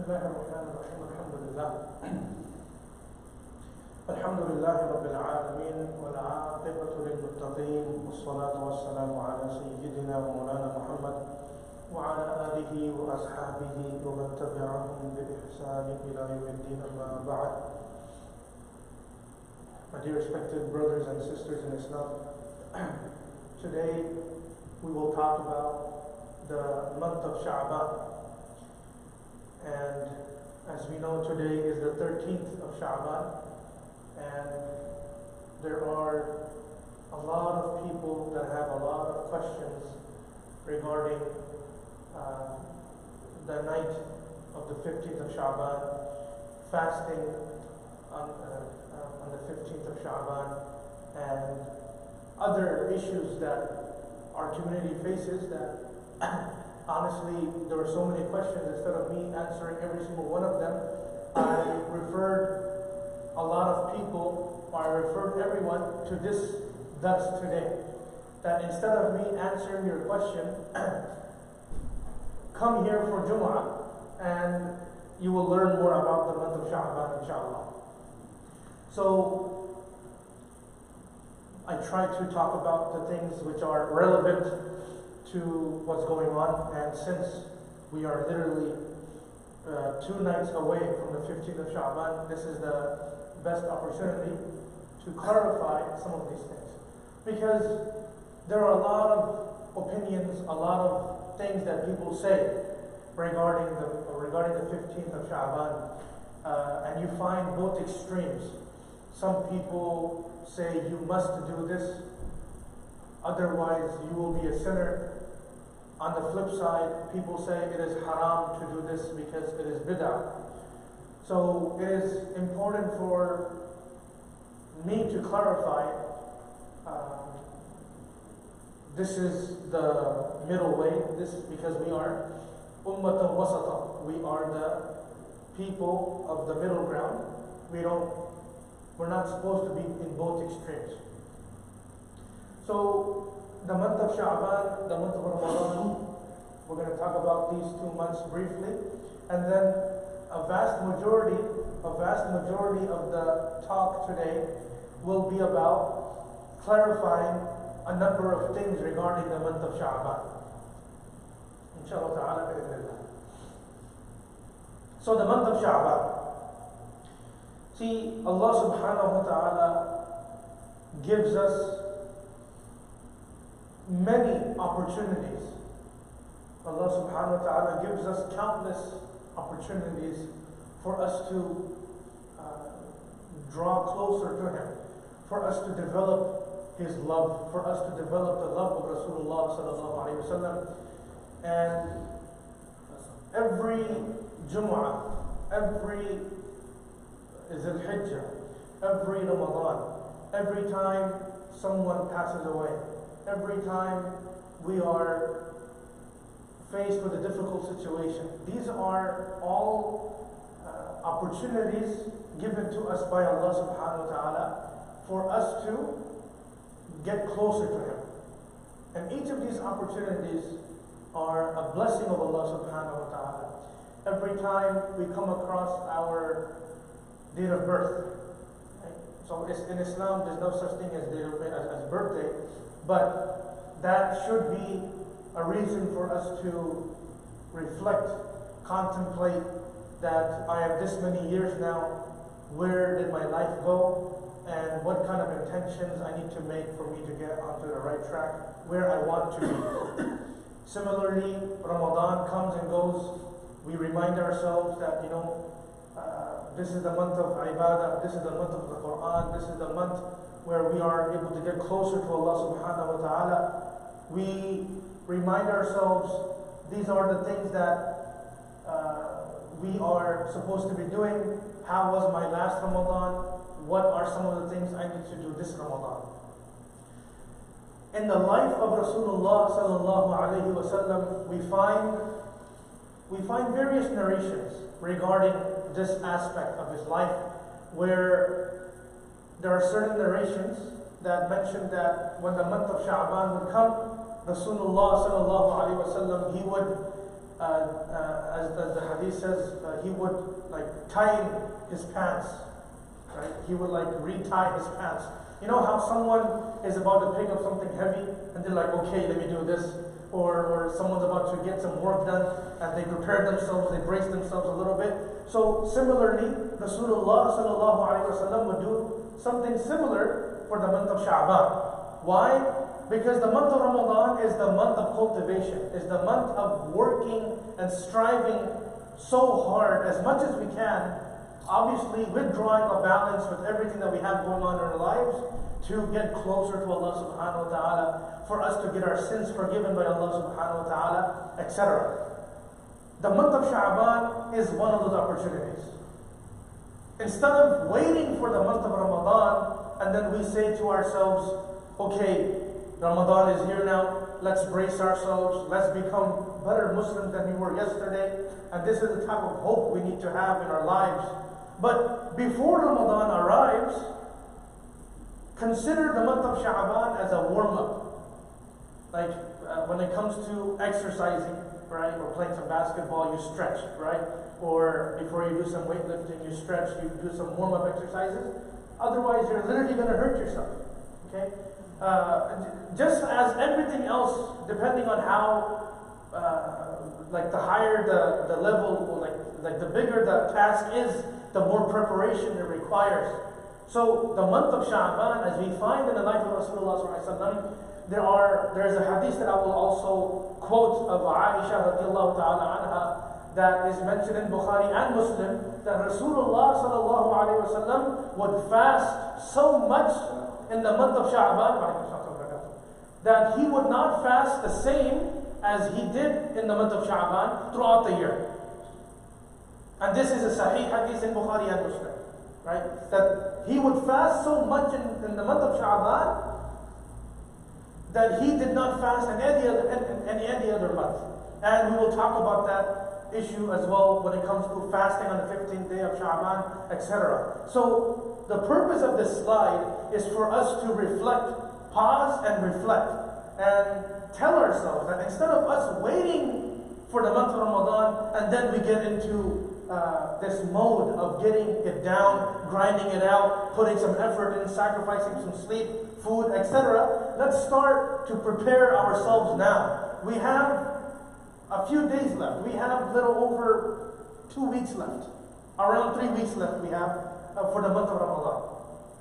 الله الرحمن الرحيم الحمد لله الحمد لله رب العالمين والعاقبة للمتقين والصلاة والسلام على سيدنا ومولانا محمد وعلى آله وأصحابه ومن تبعهم بإحسان إلى يوم الدين أما بعد. My dear respected brothers and sisters in Islam, today we will talk about the month of Shaban. And as we know, today is the 13th of Shaban, and there are a lot of people that have a lot of questions regarding the night of the 15th of Shaban, fasting on the 15th of Shaban, and other issues that our community faces that honestly, there were so many questions. Instead of me answering every single one of them, I referred a lot of people, or I referred everyone to this dars today. That instead of me answering your question, come here for Jummah and you will learn more about the month of Shaban, inshallah. So, I try to talk about the things which are relevant to what's going on, and since we are literally 2 nights away from the 15th of Shaban, this is the best opportunity to clarify some of these things. Because there are a lot of opinions, a lot of things that people say regarding the 15th of Shaban, and you find both extremes. Some people say you must do this, otherwise you will be a sinner. On the flip side, people say it is haram to do this because it is bid'ah. So it is important for me to clarify, this is the middle way. This is because we are ummatan wasata. We are the people of the middle ground. We're not supposed to be in both extremes. So the month of Shaban, the month of Ramadan, we're going to talk about these 2 months briefly, and then a vast majority of the talk today will be about clarifying a number of things regarding the month of Shaban. Inshallah ta'ala bi'idhnillah. So the month of Shaban. See, Allah subhanahu wa ta'ala gives us many opportunities. Allah subhanahu wa ta'ala gives us countless opportunities for us to draw closer to Him, for us to develop His love, for us to develop the love of Rasulullah sallallahu alaihi wasallam. And every Jummah, every Zul Hijjah, every Ramadan, every time someone passes away, every time we are faced with a difficult situation, these are all opportunities given to us by Allah subhanahu wa ta'ala for us to get closer to Him. And each of these opportunities are a blessing of Allah subhanahu wa ta'ala. Every time we come across our date of birth, right? So in Islam there's no such thing as birthday, but that should be a reason for us to reflect, contemplate that I have this many years now, where did my life go, and what kind of intentions I need to make for me to get onto the right track, where I want to be. Similarly, Ramadan comes and goes. We remind ourselves that, this is the month of ibadah, this is the month of the Quran, this is the month where we are able to get closer to Allah subhanahu wa ta'ala. We remind ourselves these are the things that we are supposed to be doing. How was my last Ramadan? What are some of the things I need to do this Ramadan? In the life of Rasulullah sallallahu alaihi wasallam, we find various narrations regarding this aspect of his life, where there are certain narrations that mention that when the month of Shaban would come, Rasulullah sallallahu alaihi wasallam, he would as the hadith says, he would like tie his pants, right? He would like retie his pants. You know how someone is about to pick up something heavy and they're like, okay, let me do this. Or someone's about to get some work done and they prepare themselves, they brace themselves a little bit. So similarly, Rasulullah sallallahu alaihi wasallam would do something similar for the month of Shaban. Why? Because the month of Ramadan is the month of cultivation, is the month of working and striving so hard as much as we can, obviously withdrawing a balance with everything that we have going on in our lives to get closer to Allah subhanahu wa ta'ala, for us to get our sins forgiven by Allah subhanahu wa ta'ala, etc. The month of Shaban is one of those opportunities. Instead of waiting for the month of Ramadan and then we say to ourselves, okay, Ramadan is here now, let's brace ourselves, let's become better Muslims than we were yesterday, and this is the type of hope we need to have in our lives. But before Ramadan arrives, consider the month of Shaban as a warm-up. Like when it comes to exercising, right, or playing some basketball, you stretch, right? Or before you do some weightlifting, you stretch, you do some warm-up exercises. Otherwise, you're literally going to hurt yourself, okay? Just as everything else, depending on how, like the higher the level, or like the bigger the task is, the more preparation it requires. So the month of Shaban, as we find in the life of Rasulullah sallallahu alaihi wasallam, there is a hadith that I will also quote of Aisha radiallahu ta'ala anha that is mentioned in Bukhari and Muslim, that Rasulullah sallallahu alaihi wasallam would fast so much in the month of Shaban that he would not fast the same as he did in the month of Shaban throughout the year. And this is a sahih hadith in Bukhari and Muslim, right? That he would fast so much in the month of Shaban that he did not fast in any other month. And we will talk about that issue as well when it comes to fasting on the 15th day of Shaban, etc. So the purpose of this slide is for us to reflect, pause and reflect, and tell ourselves that instead of us waiting for the month of Ramadan and then we get into this mode of getting it down, grinding it out, putting some effort in, sacrificing some sleep, food, etc. Let's start to prepare ourselves now. We have a few days left. We have a little over 2 weeks left. Around 3 weeks left we have for the month of Ramadan.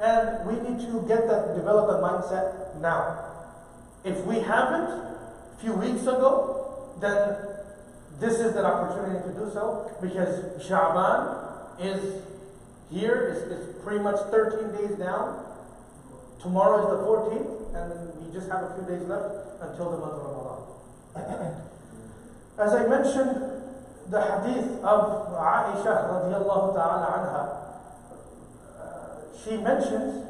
And we need to develop that mindset now. If we haven't a few weeks ago, then this is the opportunity to do so, because Shaban is here, it's pretty much 13 days down. Tomorrow is the 14th, and then we just have a few days left until the month of Ramadan. As I mentioned, the hadith of Aisha radiallahu ta'ala anha, she mentions,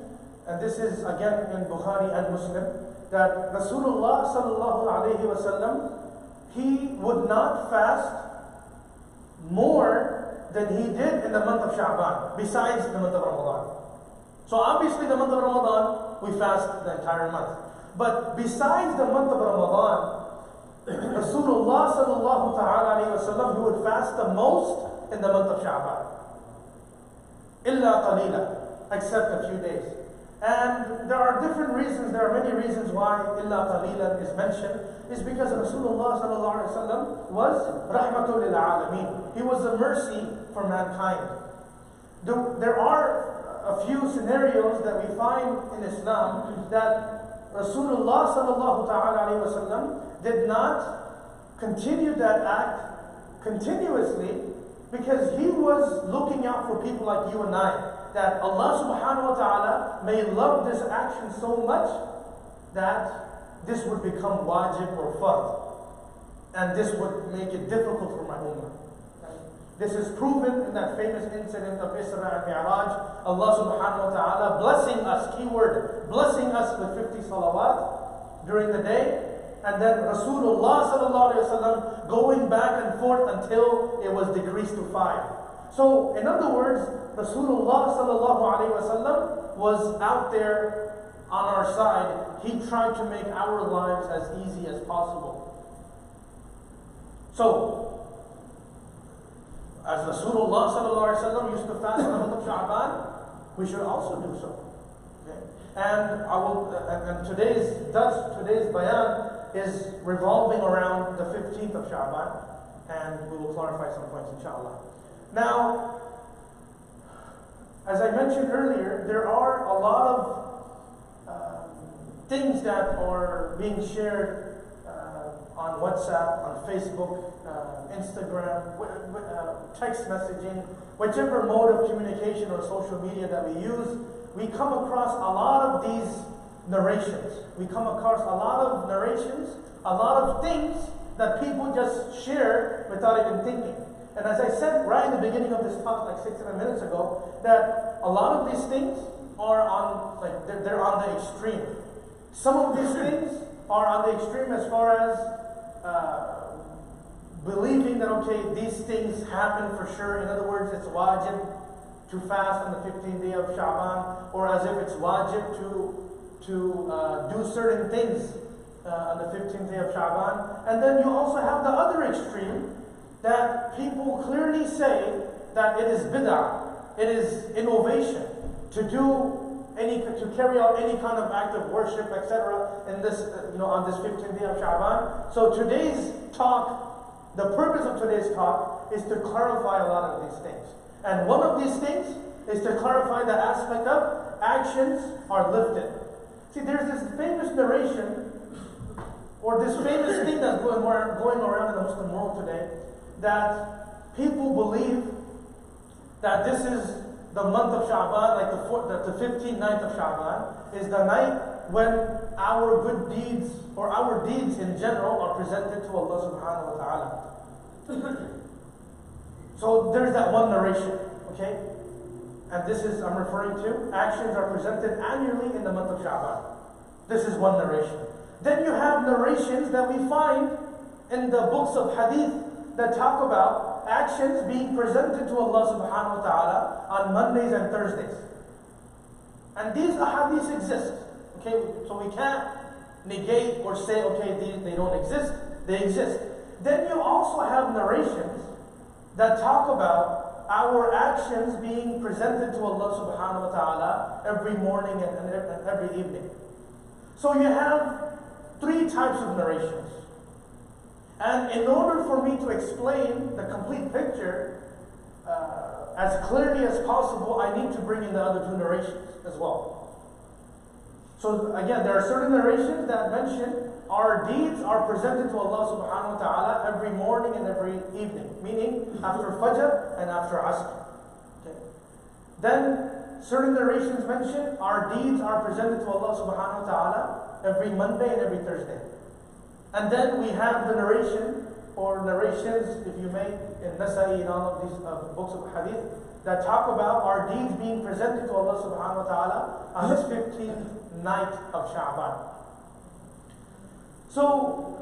and this is again in Bukhari and Muslim, that Rasulullah sallallahu alayhi wa sallam, he would not fast more than he did in the month of Shaban, besides the month of Ramadan. So obviously the month of Ramadan, we fast the entire month. But besides the month of Ramadan, Rasulullah sallallahu ta'ala alayhi wa sallam, he would fast the most in the month of Shaban. Illa qalila, except a few days. And there are different reasons, there are many reasons why illa qalilan is mentioned. Is because Rasulullah sallallahu alaihi wasallam was rahmatul lil alameen. He was a mercy for mankind. There are a few scenarios that we find in Islam that Rasulullah sallallahu alaihi wasallam did not continue that act continuously because he was looking out for people like you and I. That Allah subhanahu wa ta'ala may love this action so much that this would become wajib or fard. And this would make it difficult for my ummah. This is proven in that famous incident of Isra and Mi'raj. Allah subhanahu wa ta'ala blessing us, keyword, blessing us with 50 salawat during the day. And then Rasulullah sallallahu alayhi wa sallam going back and forth until it was decreased to 5. So, in other words, Rasulullah sallallahu alayhi wa sallam was out there on our side. He tried to make our lives as easy as possible. So, as Rasulullah sallallahu alaihi wasallam used to fast in the month of Shaban, we should also do so. Okay? And today's bayan is revolving around the 15th of Shaban, and we will clarify some points, inshallah. Now, as I mentioned earlier, there are a lot of things that are being shared on WhatsApp, on Facebook, Instagram, text messaging, whichever mode of communication or social media that we use. We come across a lot of these narrations. We come across a lot of narrations, a lot of things that people just share without even thinking. And as I said right in the beginning of this talk, like 6-7 minutes ago, that a lot of these things are on, like, they're on the extreme. Some of these things are on the extreme as far as believing that, okay, these things happen for sure. In other words, it's wajib to fast on the 15th day of Shaban, or as if it's wajib to do certain things on the 15th day of Shaban. And then you also have the other extreme, that people clearly say that it is bid'ah, it is innovation to carry out any kind of act of worship, etc. in this, on this 15th day of Shaban. So today's talk, the purpose of today's talk is to clarify a lot of these things. And one of these things is to clarify the aspect of actions are lifted. See, there's this famous narration, or this famous thing that's going around in the Muslim world today, that people believe that this is the month of Shaban, like the 15th night of Shaban, is the night when our good deeds, or our deeds in general, are presented to Allah subhanahu wa ta'ala. So there's that one narration, okay? And this is, I'm referring to, actions are presented annually in the month of Shaban. This is one narration. Then you have narrations that we find in the books of hadith that talk about actions being presented to Allah subhanahu wa ta'ala on Mondays and Thursdays. And these ahadiths exist. Okay, so we can't negate or say, okay, they don't exist. They exist. Then you also have narrations that talk about our actions being presented to Allah subhanahu wa ta'ala every morning and every evening. So you have three types of narrations. And in order for me to explain the complete picture as clearly as possible, I need to bring in the other two narrations as well. So again, there are certain narrations that mention our deeds are presented to Allah subhanahu wa ta'ala every morning and every evening, meaning after Fajr and after Asr. Okay. Then certain narrations mention our deeds are presented to Allah subhanahu wa ta'ala every Monday and every Thursday. And then we have the narration, or narrations, if you may, in Nasa'i and all of these books of hadith, that talk about our deeds being presented to Allah subhanahu wa ta'ala on this 15th night of Sha'ban. So,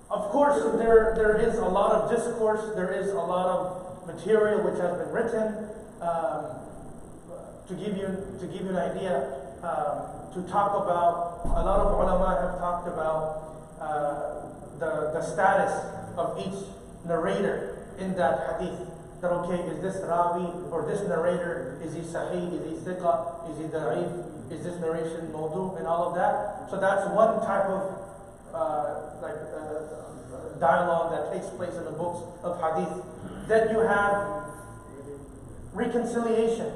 of course, there is a lot of discourse, there is a lot of material which has been written to give you an idea, to talk about, a lot of ulama have talked about the status of each narrator in that hadith. That, okay, is this rawi or this narrator, is he sahih, is he thiqa, is he da'if, is this narration mawdu, and all of that. So that's one type of dialogue that takes place in the books of hadith. Then you have reconciliation.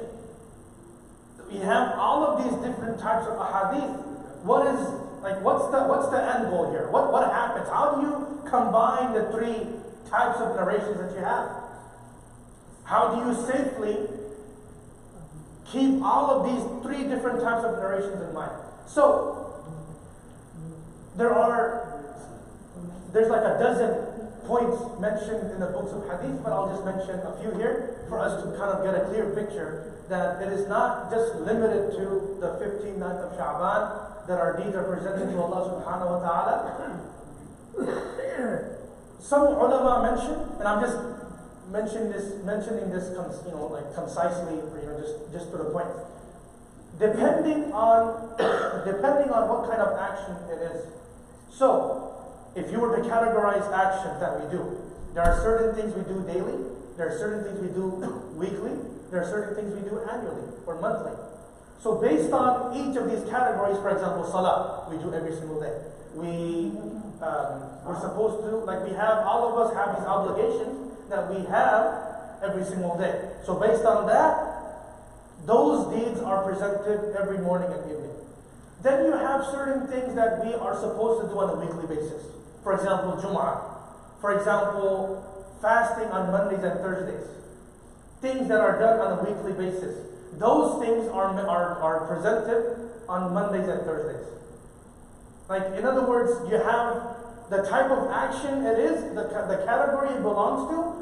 You have all of these different types of ahadith. What's the end goal here? What happens? How do you combine the three types of narrations that you have? How do you safely keep all of these three different types of narrations in mind? So there's like a dozen points mentioned in the books of hadith, but I'll just mention a few here for us to kind of get a clear picture that it is not just limited to the 15th night of Sha'ban, that our deeds are presented to Allah subhanahu wa ta'ala. Some ulama mention, and I'm just mentioning this concisely, just to the point. Depending on what kind of action it is. So, if you were to categorize actions that we do, there are certain things we do daily, There are certain things we do weekly. There are certain things we do annually or monthly. So based on each of these categories, for example, salah, we do every single day. We're supposed to, like we have, all of us have these obligations that we have every single day. So based on that, those deeds are presented every morning and evening. Then you have certain things that we are supposed to do on a weekly basis. For example, Jummah. For example, fasting on Mondays and Thursdays. Things that are done on a weekly basis. Those things are presented on Mondays and Thursdays. Like, in other words, you have the type of action it is, the category it belongs to,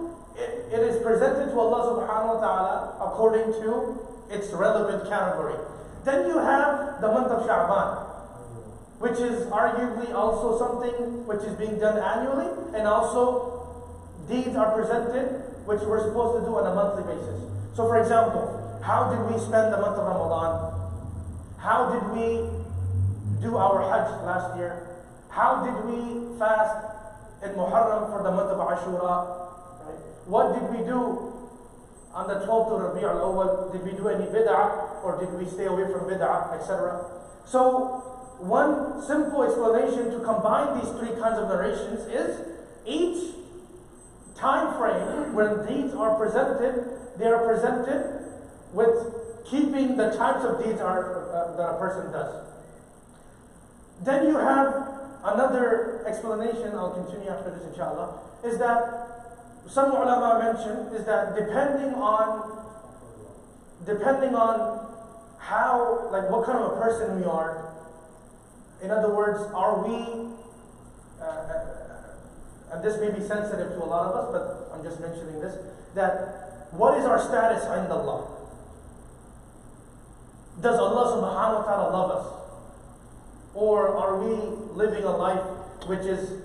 it is presented to Allah subhanahu wa ta'ala according to its relevant category. Then you have the month of Shaban, which is arguably also something which is being done annually, and also deeds are presented which we're supposed to do on a monthly basis. So for example, how did we spend the month of Ramadan? How did we do our Hajj last year? How did we fast in Muharram for the month of Ashura? Right? What did we do on the 12th of Rabi' al-Awwal? Did we do any bid'ah, or did we stay away from bid'ah, etc.? So one simple explanation to combine these three kinds of narrations is each time frame when deeds are presented, they are presented with keeping the types of deeds that a person does. Then you have another explanation, I'll continue after this inshallah, is that some ulama mention is that depending on how, like what kind of a person we are, in other words, are we, and this may be sensitive to a lot of us, but I'm just mentioning this, that what is our status in Allah? Does Allah subhanahu wa ta'ala love us? Or are we living a life which is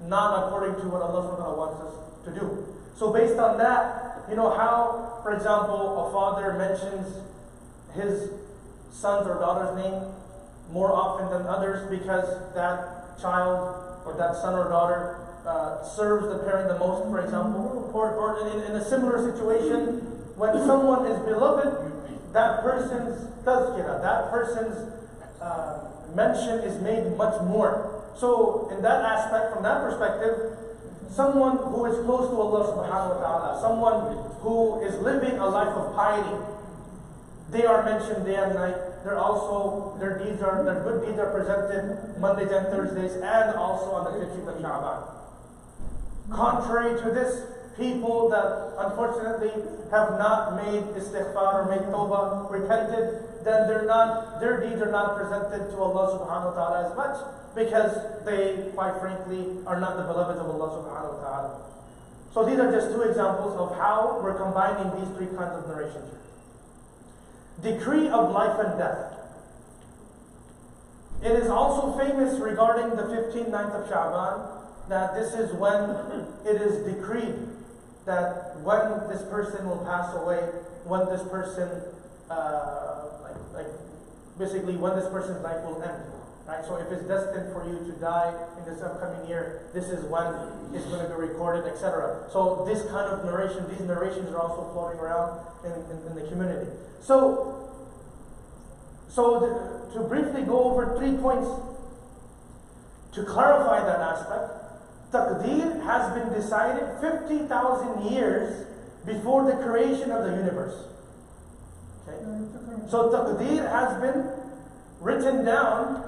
not according to what Allah subhanahu wa ta'ala wants us to do? So based on that, you know how, for example, a father mentions his son's or daughter's name more often than others because that child or that son or daughter serves the parent the most, for example. Or in a similar situation, when someone is beloved, that person's tazkirah, that person's mention is made much more. So in that aspect, from that perspective, someone who is close to Allah subhanahu wa ta'ala, someone who is living a life of piety, they are mentioned day and night. They're also, their good deeds are presented Mondays and Thursdays, and also on the 15th of Shaban. Contrary to this, people that unfortunately have not made istighfar or made tawbah, repented, then their deeds are not presented to Allah subhanahu wa ta'ala as much, because they, quite frankly, are not the beloveds of Allah subhanahu wa ta'ala. So these are just two examples of how we're combining these three kinds of narrations. Decree of life and death. It is also famous regarding the 15th night of Shaban that this is when it is decreed that when this person will pass away, when this person, basically when this person's life will end. Right? So if it's destined for you to die in this upcoming year, this is when it's going to be recorded, etc. So this kind of narration, these narrations are also floating around in the community. So to briefly go over 3 points to clarify that aspect, Taqdeer has been decided 50,000 years before the creation of the universe. Okay? So Taqdeer has been written down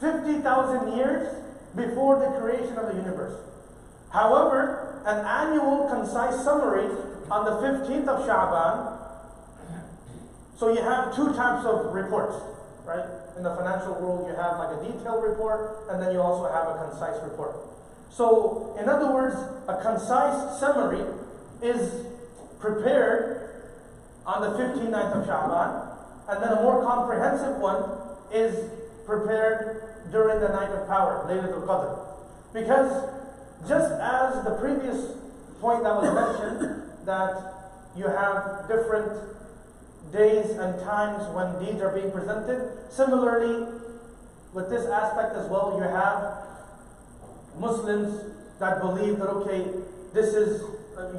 50,000 years before the creation of the universe. However, an annual concise summary on the 15th of Shaban. So you have two types of reports, right? In the financial world, you have like a detailed report, and then you also have a concise report. So, in other words, a concise summary is prepared on the 15th of Shaban, and then a more comprehensive one is prepared during the night of power, Laylatul Qadr. Because just as the previous point that was mentioned, that you have different days and times when deeds are being presented, similarly, with this aspect as well, you have Muslims that believe that, okay, this is,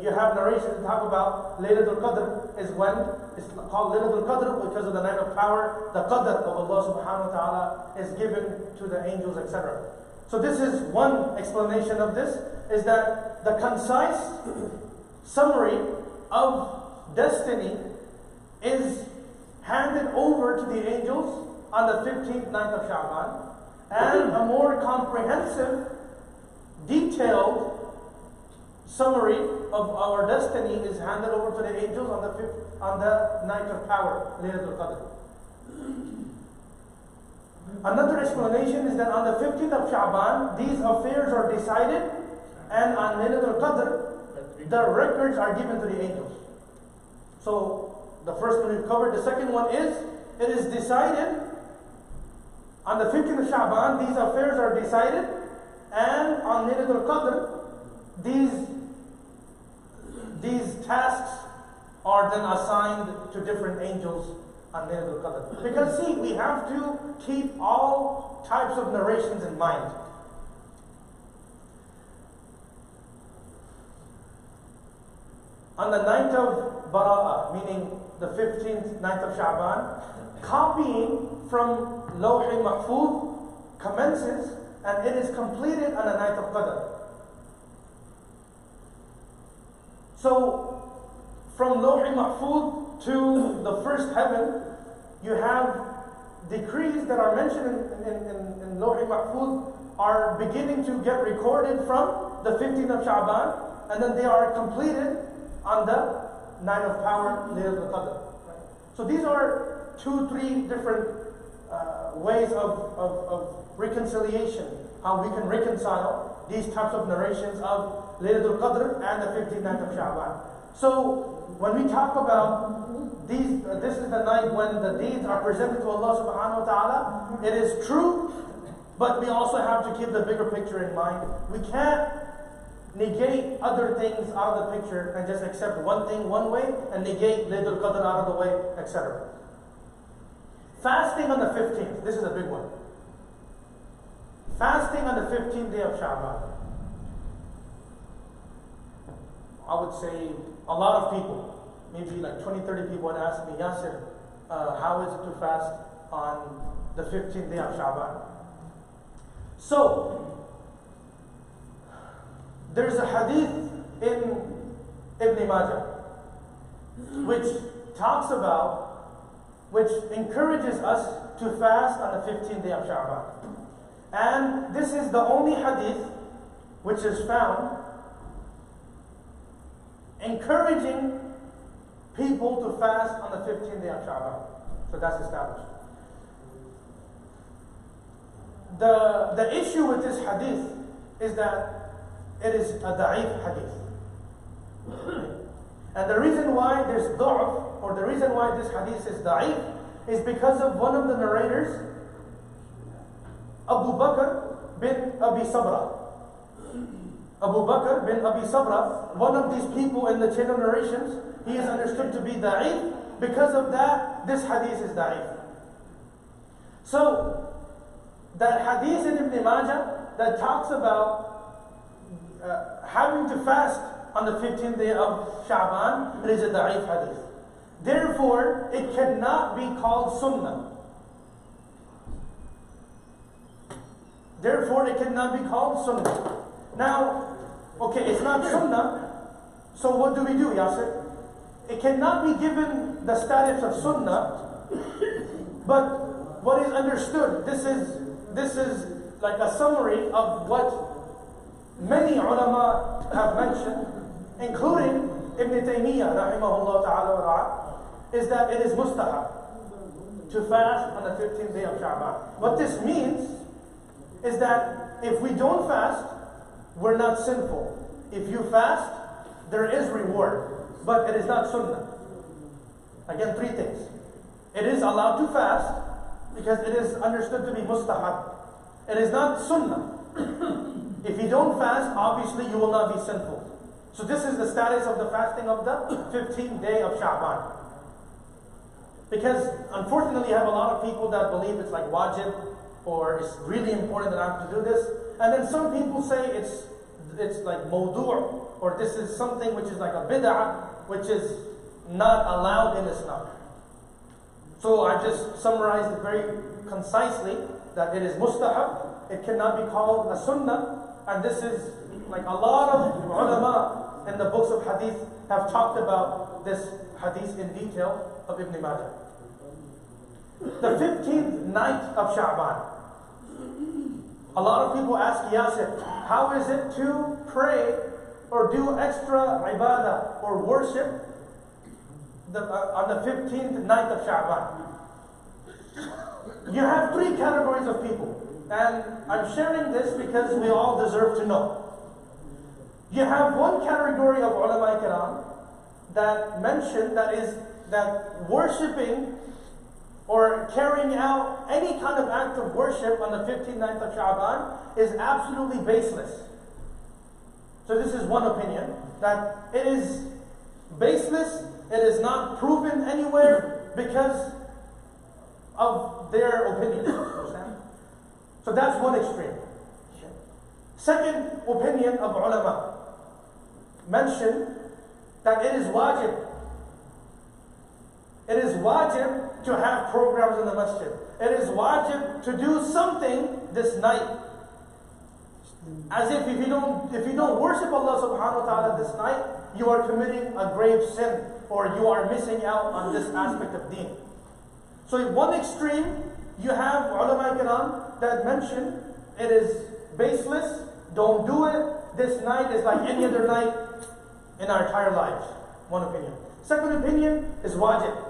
you have narrations that talk about Laylatul Qadr is when, it's called Laylatul Qadr because of the night of power, the Qadr of Allah subhanahu wa ta'ala is given to the angels, etc. So this is one explanation of this, is that the concise summary of destiny is handed over to the angels on the 15th night of Shaban, and a more comprehensive, detailed summary of our destiny is handed over to the angels on the night of power, Laylatul Qadr. Another explanation is that on the 15th of Shaban, these affairs are decided, and on Laylatul Qadr, the records are given to the angels. So, the first one we've covered. The second one is, it is decided, on the 15th of Shaban, these affairs are decided, and on Laylatul Qadr, these tasks are then assigned to different angels on Laylatul Qadr. Because see, we have to keep all types of narrations in mind. On the night of Bara'ah, meaning the 15th night of Shaban, copying from Lawh Mahfuz commences, and it is completed on the night of Qadr. So, from Lawh Mahfuz to the first heaven, you have decrees that are mentioned in Lawh Mahfuz are beginning to get recorded from the 15th of Shaban, and then they are completed on the night of power, Laylatul Qadr. So these are 2-3 different ways of reconciliation, how we can reconcile these types of narrations of Laylatul Qadr and the 15th night of Shaban. So when we talk about these, this is the night when the deeds are presented to Allah subhanahu wa ta'ala, it is true, but we also have to keep the bigger picture in mind. We can't negate other things out of the picture and just accept one thing one way and negate Laylatul Qadr out of the way, etc. Fasting on the 15th, this is a big one. Fasting on the 15th day of Shaban. I would say a lot of people, maybe like 20-30 people would ask me, Yasir, how is it to fast on the 15th day of Shaban? So, there's a hadith in Ibn Majah which talks about, which encourages us to fast on the 15th day of Shaban. And this is the only hadith which is found encouraging people to fast on the 15th day of Shaban. So that's established. The issue with this hadith is that it is a da'if hadith. And the reason why there's da'af, or the reason why this hadith is da'if, is because of one of the narrators, Abu Bakr bin Abi Sabra. Abu Bakr bin Abi Sabra, one of these people in the chain of narrations, he is understood to be da'if. Because of that, this hadith is da'if. So, that hadith in Ibn Majah that talks about having to fast on the 15th day of Shaban, it is a da'if hadith. Therefore, it cannot be called sunnah. Therefore, it cannot be called sunnah. Now, okay, it's not sunnah, so what do we do, Yasir? It cannot be given the status of sunnah, but what is understood, this is like a summary of what many ulama have mentioned, including Ibn Taymiyyah, rahimahullah ta'ala, is that it is mustahab to fast on the 15th day of Shaban. What this means is that if we don't fast, we're not sinful. If you fast, there is reward, but it is not sunnah. Again, 3 things. It is allowed to fast because it is understood to be mustahab. It is not sunnah. If you don't fast, obviously you will not be sinful. So this is the status of the fasting of the 15th day of Shaban. Because unfortunately you have a lot of people that believe it's like wajib, or it's really important that I have to do this. And then some people say it's it's like mawdu', or this is something which is like a bid'ah, which is not allowed in Islam. So I just summarized it very concisely that it is mustahab, it cannot be called a sunnah, and this is like a lot of ulama in the books of hadith have talked about this hadith in detail of Ibn Majah. The 15th night of Shaban. A lot of people ask Yasir, how is it to pray or do extra ibadah or worship on the 15th night of Shaban? You have three categories of people, and I'm sharing this because we all deserve to know. You have one category of ulama kiram that mention that worshipping or carrying out any kind of act of worship on the 15th night of Shaban is absolutely baseless. So this is one opinion, that it is baseless, it is not proven anywhere because of their opinion. So that's one extreme. Second opinion of ulama mention that it is wajib. It is wajib to have programs in the masjid. It is wajib to do something this night. As if you don't worship Allah subhanahu wa ta'ala this night, you are committing a grave sin, or you are missing out on this aspect of deen. So in one extreme, you have ulama kiram that mention it is baseless, don't do it, this night is like any other night in our entire lives. One opinion. Second opinion is wajib.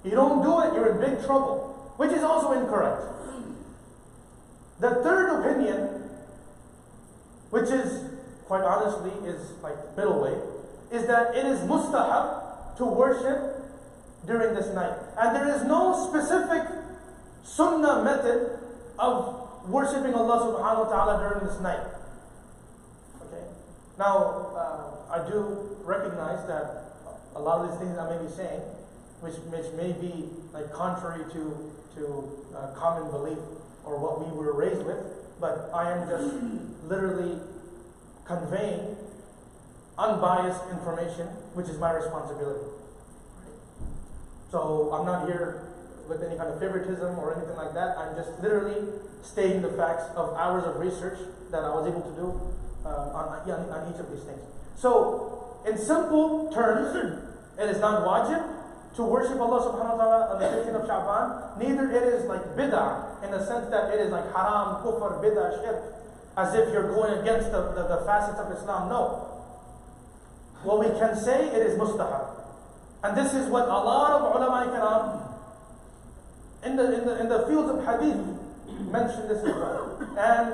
You don't do it, you're in big trouble, which is also incorrect. The third opinion, which is, quite honestly, is like middle way, is that it is mustahab to worship during this night. And there is no specific sunnah method of worshiping Allah subhanahu wa ta'ala during this night. Okay? Now, I do recognize that a lot of these things I may be saying, which may be like contrary to common belief or what we were raised with, but I am just literally conveying unbiased information, which is my responsibility. So I'm not here with any kind of favoritism or anything like that. I'm just literally stating the facts of hours of research that I was able to do on each of these things. So, in simple terms, it is not wajib to worship Allah subhanahu wa ta'ala on the 15th of Shaban. Neither it is like bid'ah in the sense that it is like haram, kufr, bid'ah, shirk, as if you're going against the facets of Islam. No. What we can say, it is mustahab. And this is what a lot of ulama kiram in the fields of hadith mention this as well. And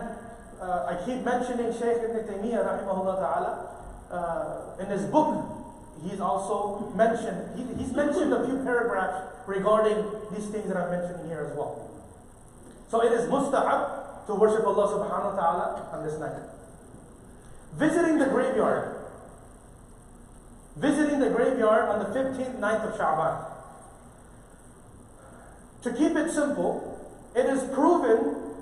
I keep mentioning Shaykh Ibn Taymiyyah rahimahullah ta'ala in his book. He's also mentioned, he's mentioned a few paragraphs regarding these things that I'm mentioning here as well. So it is mustahab to worship Allah subhanahu wa ta'ala on this night. Visiting the graveyard. Visiting the graveyard on the 15th night of Shaban. To keep it simple, it is proven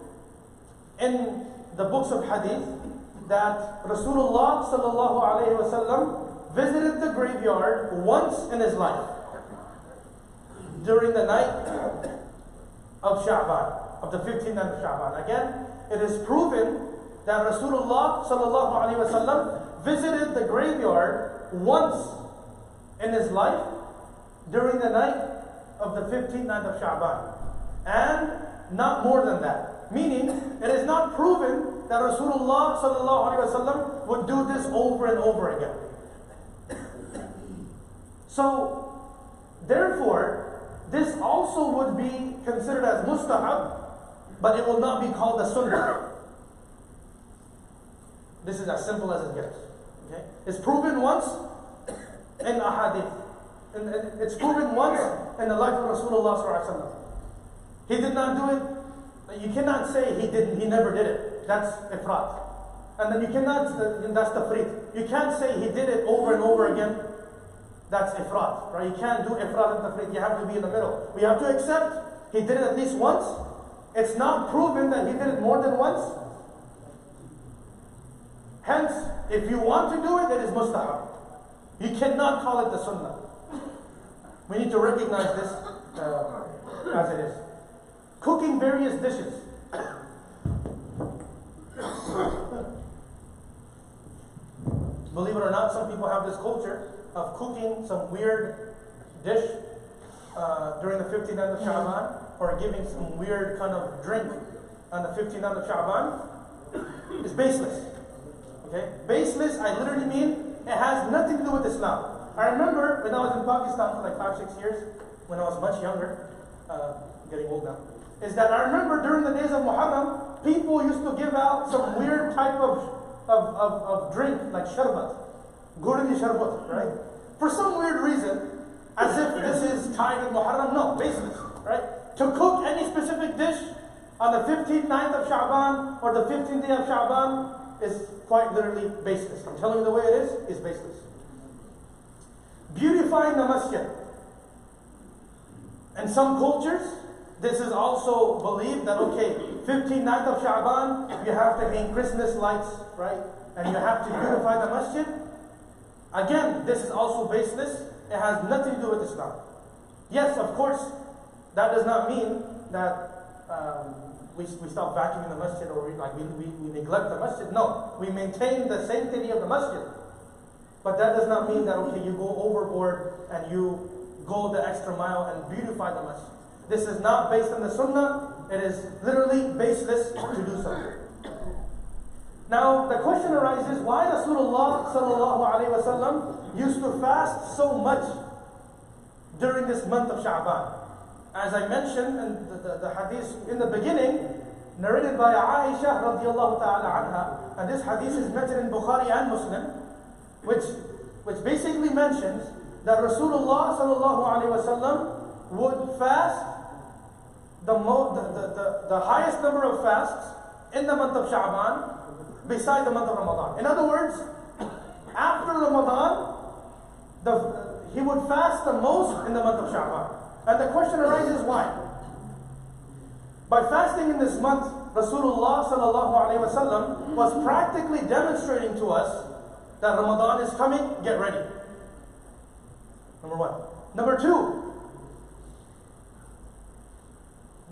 in the books of hadith that Rasulullah sallallahu alayhi wa sallam visited the graveyard once in his life during the night of Shaban, of the 15th night of Shaban. Again, it is proven that Rasulullah sallallahu alaihi wasallam visited the graveyard once in his life during the night of the 15th night of Shaban, and not more than that. Meaning, it is not proven that Rasulullah sallallahu alaihi wasallam would do this over and over again. So, therefore, this also would be considered as mustahab, but it will not be called a sunnah. This is as simple as it gets. Okay? It's proven once in a hadith. And it's proven once in the life of Rasulullah sallallahu alaihi wasallam. He did not do it. You cannot say he never did it. That's ifrat. And then you cannot, that's tafrit. You can't say he did it over and over again. That's ifrat, right? You can't do ifrat and tafrit. You have to be in the middle. We have to accept he did it at least once. It's not proven that he did it more than once. Hence, If you want to do it, it is mustahab. You cannot call it the sunnah. We need to recognize this as it is. Cooking various dishes. Believe it or not, some people have this culture of cooking some weird dish during the 15th night of Shaban, or giving some weird kind of drink on the 15th night of Shaban. It's baseless. Okay? Baseless, I literally mean it has nothing to do with Islam. I remember when I was in Pakistan for like 5-6 years, when I was much younger, getting old now, is that I remember during the days of Muharram, people used to give out some weird type of drink, like sharbat, gurni sharbat, right? For some weird reason, as if this is tied with Muharram. No, baseless, right? To cook any specific dish on the 15th night of Shaban or the 15th day of Shaban is quite literally baseless. I'm telling you the way it is baseless. Beautifying the masjid. In some cultures, this is also believed that, okay, 15th night of Shaban, you have to hang Christmas lights, right? And you have to beautify the masjid. Again, this is also baseless. It has nothing to do with Islam. Yes, of course, that does not mean that we stop vacuuming the masjid, or we neglect the masjid. No, we maintain the sanctity of the masjid. But that does not mean that, okay, you go overboard and you go the extra mile and beautify the masjid. This is not based on the sunnah. It is literally baseless to do so. Now, the question arises, why Rasulullah sallallahu alaihi wasallam used to fast so much during this month of Shaban? As I mentioned in the hadith in the beginning, narrated by Aisha radiallahu ta'ala anha, and this hadith is mentioned in Bukhari and Muslim, which basically mentions that Rasulullah sallallahu alaihi wasallam would fast the highest number of fasts in the month of Shaban, beside the month of Ramadan. In other words, after Ramadan, he would fast the most in the month of Shaban. And the question arises, why? By fasting in this month, Rasulullah sallallahu alaihi wasallam was practically demonstrating to us that Ramadan is coming, get ready. Number one. Number two,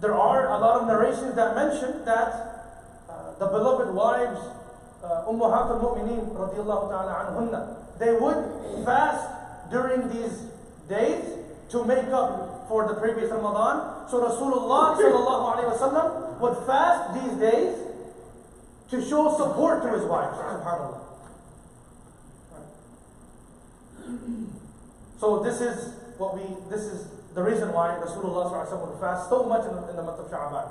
there are a lot of narrations that mention that the beloved wives, Ummahat al-Mu'mineen radiallahu ta'ala anhunna, they would fast during these days to make up for the previous Ramadan. So Rasulullah sallallahu alaihi wasallam would fast these days to show support to his wives. SubhanAllah. So this is the reason why Rasulullah sallallahu alaihi wasallam would fast so much in the month of Shaban.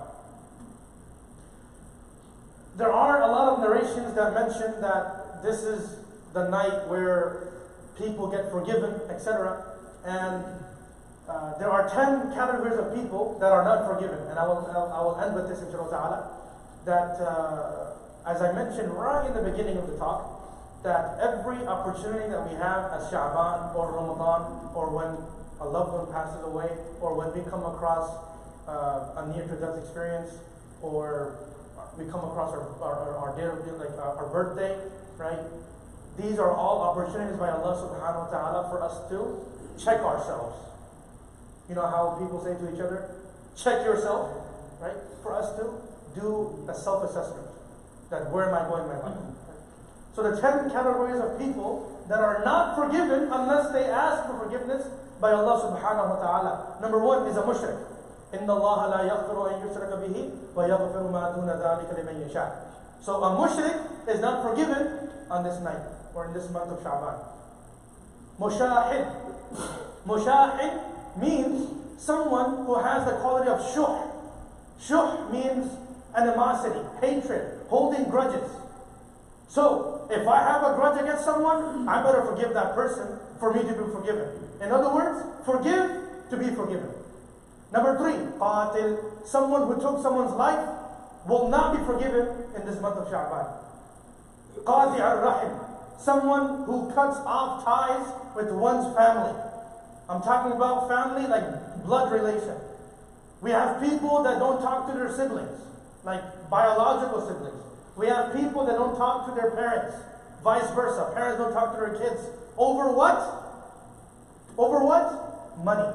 There are a lot of narrations that mention that this is the night where people get forgiven, etc. And there are 10 categories of people that are not forgiven. And I will end with this, inshallah, that as I mentioned right in the beginning of the talk, that every opportunity that we have as Shaban or Ramadan, or when a loved one passes away, or when we come across a near-to-death experience, or we come across our day of, like our birthday, right? These are all opportunities by Allah subhanahu wa ta'ala for us to check ourselves. You know how people say to each other, check yourself, right? For us to do a self-assessment, that where am I going in my life? So the 10 categories of people that are not forgiven unless they ask for forgiveness by Allah subhanahu wa ta'ala. Number one is a mushrik. إِنَّ اللَّهَ لَا يَغْفِرُ أَن يُشْرَكَ بِهِ وَيَغْفِرُ مَا دُونَ ذَلِكَ لِمَن يَشَاءُ. So a mushrik is not forgiven on this night or in this month of Shaban. Mushahid. Mushahid means someone who has the quality of shuh. Shuh means animosity, hatred, holding grudges. So, if I have a grudge against someone, I better forgive that person for me to be forgiven. In other words, forgive to be forgiven. Number three, qatil. Someone who took someone's life will not be forgiven in this month of Shaban. Qati' al-rahim. Someone who cuts off ties with one's family. I'm talking about family like blood relation. We have people that don't talk to their siblings, like biological siblings. We have people that don't talk to their parents, Vice versa. Parents don't talk to their kids. Over what? Over what? Money.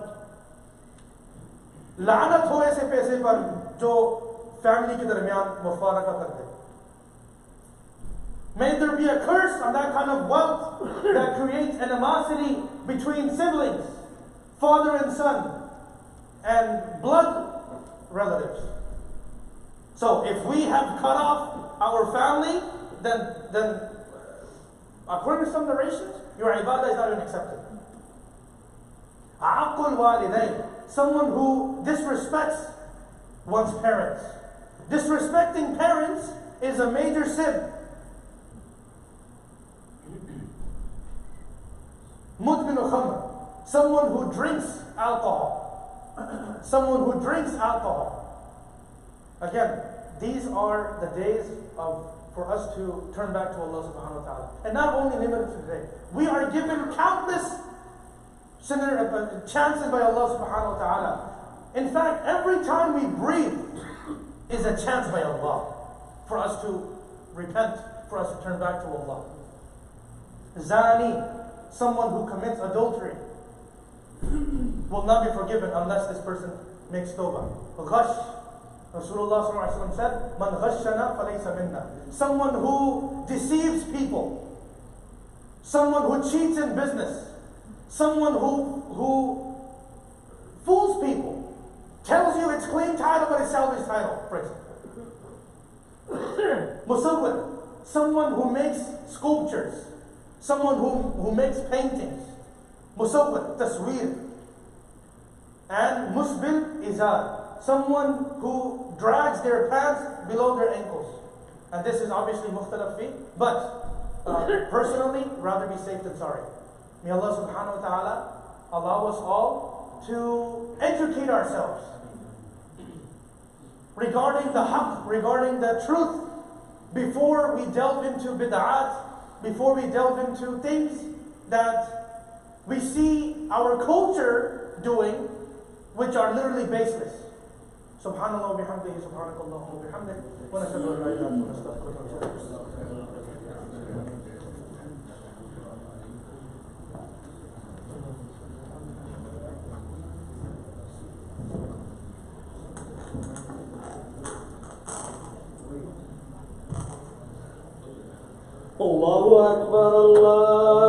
लानत हो ऐसे पैसे पर जो family के दरमियान मुफारका कर दे. May there be a curse on that kind of wealth that creates animosity between siblings, father and son, and blood relatives. So if we have cut off our family, then according to some narrations, your ibadah is not even accepted. Aqul walidain, someone who disrespects one's parents. Disrespecting parents is a major sin. Mudminu khamr, someone who drinks alcohol. Someone who drinks alcohol. Again, these are the days for us to turn back to Allah subhanahu wa ta'ala. And not only limited to today. We are given countless chances by Allah subhanahu wa ta'ala. In fact, every time we breathe is a chance by Allah for us to repent, for us to turn back to Allah. Zani, someone who commits adultery, will not be forgiven unless this person makes tawbah. Ghash, Rasulullah sallallahu alaihi wasallam said, "Man ghashana falaysa minna." Someone who deceives people, someone who cheats in business, someone who fools people, tells you it's clean title but it's salvage title, for example. Musawwir, someone who makes sculptures, someone who makes paintings. Musawwir, tasweer. And musbil izar, someone who drags their pants below their ankles. And this is obviously mukhtalaf fi, but personally, rather be safe than sorry. May Allah subhanahu wa ta'ala allow us all to educate ourselves regarding the haqq, regarding the truth, before we delve into bid'at, before we delve into things that we see our culture doing, which are literally baseless. Subhanallah wa bihamdihi, subhanakallah wa bihamdihi, wa nashhadu an la ilaha illa anta nastaghfiruka wa natubu ilayk. الله أكبر الله